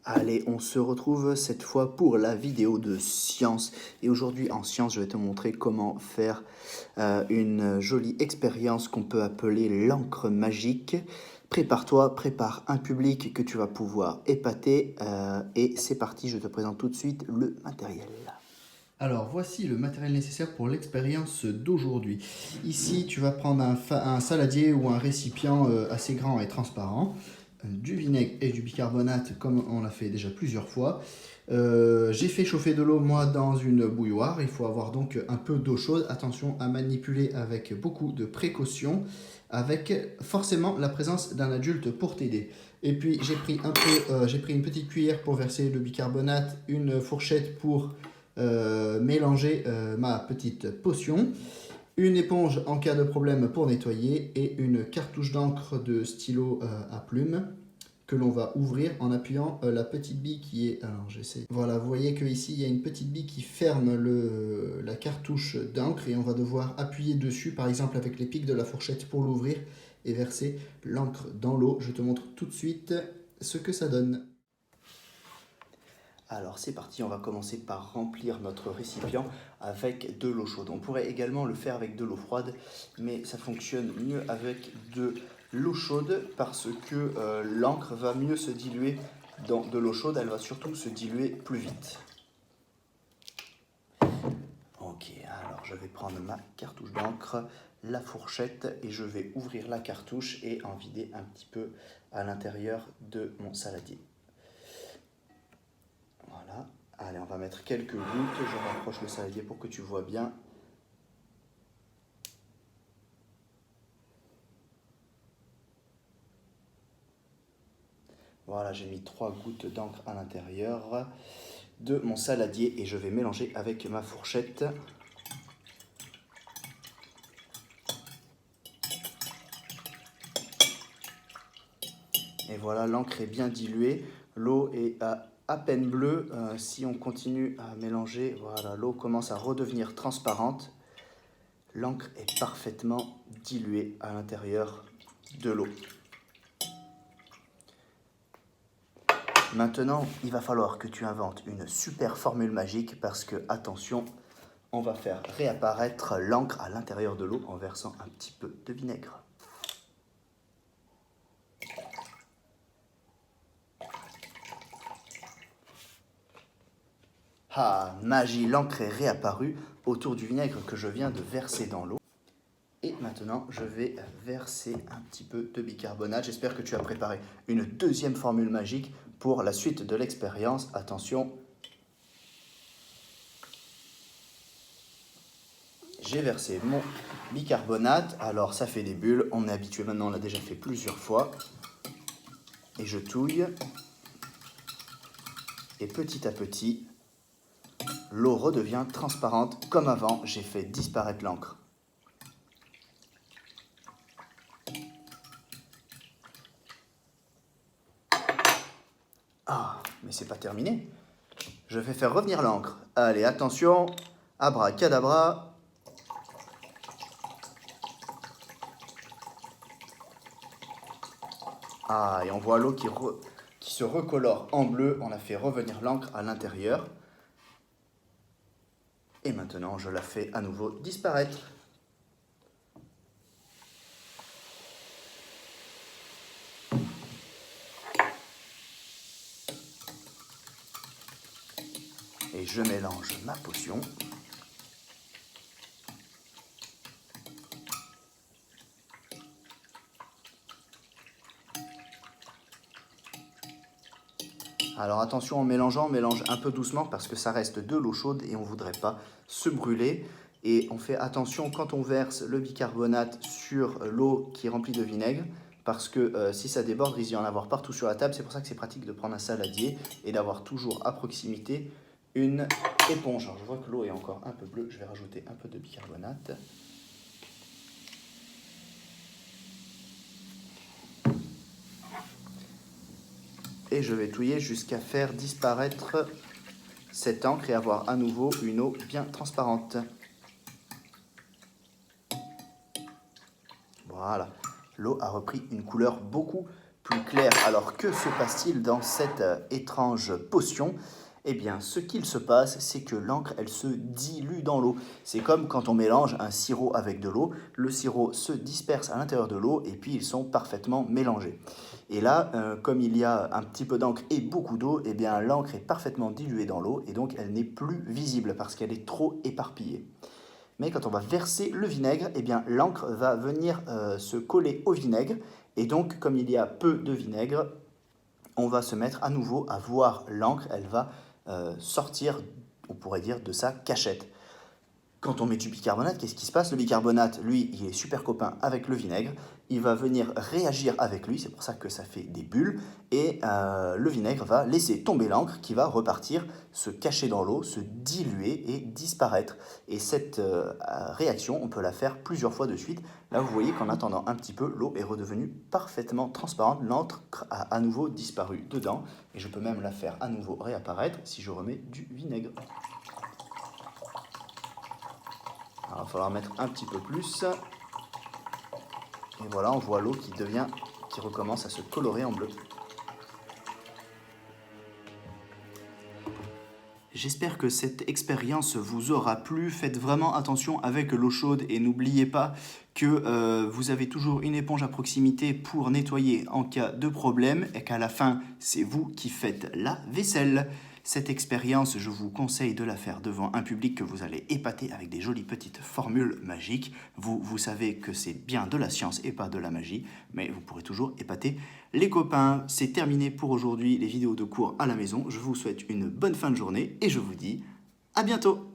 Allez, on se retrouve cette fois pour la vidéo de science. Et aujourd'hui, en science, je vais te montrer comment faire une jolie expérience qu'on peut appeler l'encre magique. Prépare-toi, prépare un public que tu vas pouvoir épater. Et c'est parti, je te présente tout de suite le matériel. Alors, voici le matériel nécessaire pour l'expérience d'aujourd'hui. Ici, tu vas prendre un saladier ou un récipient assez grand et transparent, du vinaigre et du bicarbonate comme on l'a fait déjà plusieurs fois. J'ai fait chauffer de l'eau moi dans une bouilloire. Il faut avoir donc un peu d'eau chaude. Attention à manipuler avec beaucoup de précaution, avec forcément la présence d'un adulte pour t'aider. Et puis j'ai pris une petite cuillère pour verser le bicarbonate, une fourchette pour mélanger ma petite potion, une éponge en cas de problème pour nettoyer et une cartouche d'encre de stylo à plume que l'on va ouvrir en appuyant la petite bille qui est... Alors j'essaie... Voilà, vous voyez qu'ici il y a une petite bille qui ferme la cartouche d'encre et on va devoir appuyer dessus, par exemple avec les pics de la fourchette pour l'ouvrir et verser l'encre dans l'eau. Je te montre tout de suite ce que ça donne. Alors c'est parti, on va commencer par remplir notre récipient avec de l'eau chaude. On pourrait également le faire avec de l'eau froide, mais ça fonctionne mieux avec de l'eau chaude parce que l'encre va mieux se diluer dans de l'eau chaude, elle va surtout se diluer plus vite. Ok, alors je vais prendre ma cartouche d'encre, la fourchette et je vais ouvrir la cartouche et en vider un petit peu à l'intérieur de mon saladier. Voilà. Allez, on va mettre quelques gouttes. Je rapproche le saladier pour que tu vois bien. Voilà, j'ai mis 3 gouttes d'encre à l'intérieur de mon saladier et je vais mélanger avec ma fourchette. Et voilà, l'encre est bien diluée. L'eau est à peine bleue. Si on continue à mélanger, voilà, l'eau commence à redevenir transparente. L'encre est parfaitement diluée à l'intérieur de l'eau. Maintenant, il va falloir que tu inventes une super formule magique parce que, attention, on va faire réapparaître l'encre à l'intérieur de l'eau en versant un petit peu de vinaigre. Ah, magie, l'encre est réapparue autour du vinaigre que je viens de verser dans l'eau. Et maintenant, je vais verser un petit peu de bicarbonate. J'espère que tu as préparé une deuxième formule magique pour la suite de l'expérience. Attention, j'ai versé mon bicarbonate. Alors, ça fait des bulles. On est habitué maintenant, on l'a déjà fait plusieurs fois. Et je touille. Et petit à petit, l'eau redevient transparente comme avant. J'ai fait disparaître l'encre. Ah, mais c'est pas terminé. Je vais faire revenir l'encre. Allez, attention. Abracadabra. Ah, et on voit l'eau qui se recolore en bleu. On a fait revenir l'encre à l'intérieur. Et maintenant, je la fais à nouveau disparaître. Et je mélange ma potion. Alors attention, en mélangeant, on mélange un peu doucement parce que ça reste de l'eau chaude et on ne voudrait pas se brûler. Et on fait attention quand on verse le bicarbonate sur l'eau qui est remplie de vinaigre parce que si ça déborde, il risque d'y en avoir partout sur la table. C'est pour ça que c'est pratique de prendre un saladier et d'avoir toujours à proximité une éponge. Alors je vois que l'eau est encore un peu bleue, je vais rajouter un peu de bicarbonate. Et je vais touiller jusqu'à faire disparaître cette encre et avoir à nouveau une eau bien transparente. Voilà, l'eau a repris une couleur beaucoup plus clair. Alors que se passe-t-il dans cette étrange potion? Eh bien, ce qu'il se passe, c'est que l'encre, elle se dilue dans l'eau. C'est comme quand on mélange un sirop avec de l'eau. Le sirop se disperse à l'intérieur de l'eau et puis ils sont parfaitement mélangés. Et là, comme il y a un petit peu d'encre et beaucoup d'eau, eh bien l'encre est parfaitement diluée dans l'eau et donc elle n'est plus visible parce qu'elle est trop éparpillée. Mais quand on va verser le vinaigre, eh bien l'encre va venir se coller au vinaigre et donc comme il y a peu de vinaigre, on va se mettre à nouveau à voir l'encre, elle va sortir, on pourrait dire, de sa cachette. Quand on met du bicarbonate, qu'est-ce qui se passe? Le bicarbonate, lui, il est super copain avec le vinaigre. Il va venir réagir avec lui, c'est pour ça que ça fait des bulles. Et le vinaigre va laisser tomber l'encre qui va repartir, se cacher dans l'eau, se diluer et disparaître. Et cette réaction, on peut la faire plusieurs fois de suite. Là, vous voyez qu'en attendant un petit peu, l'eau est redevenue parfaitement transparente. L'encre a à nouveau disparu dedans. Et je peux même la faire à nouveau réapparaître si je remets du vinaigre. Alors, il va falloir mettre un petit peu plus. Et voilà, on voit l'eau qui recommence à se colorer en bleu. J'espère que cette expérience vous aura plu. Faites vraiment attention avec l'eau chaude et n'oubliez pas que vous avez toujours une éponge à proximité pour nettoyer en cas de problème et qu'à la fin, c'est vous qui faites la vaisselle. Cette expérience, je vous conseille de la faire devant un public que vous allez épater avec des jolies petites formules magiques. Vous savez que c'est bien de la science et pas de la magie, mais vous pourrez toujours épater les copains. C'est terminé pour aujourd'hui, les vidéos de cours à la maison. Je vous souhaite une bonne fin de journée et je vous dis à bientôt.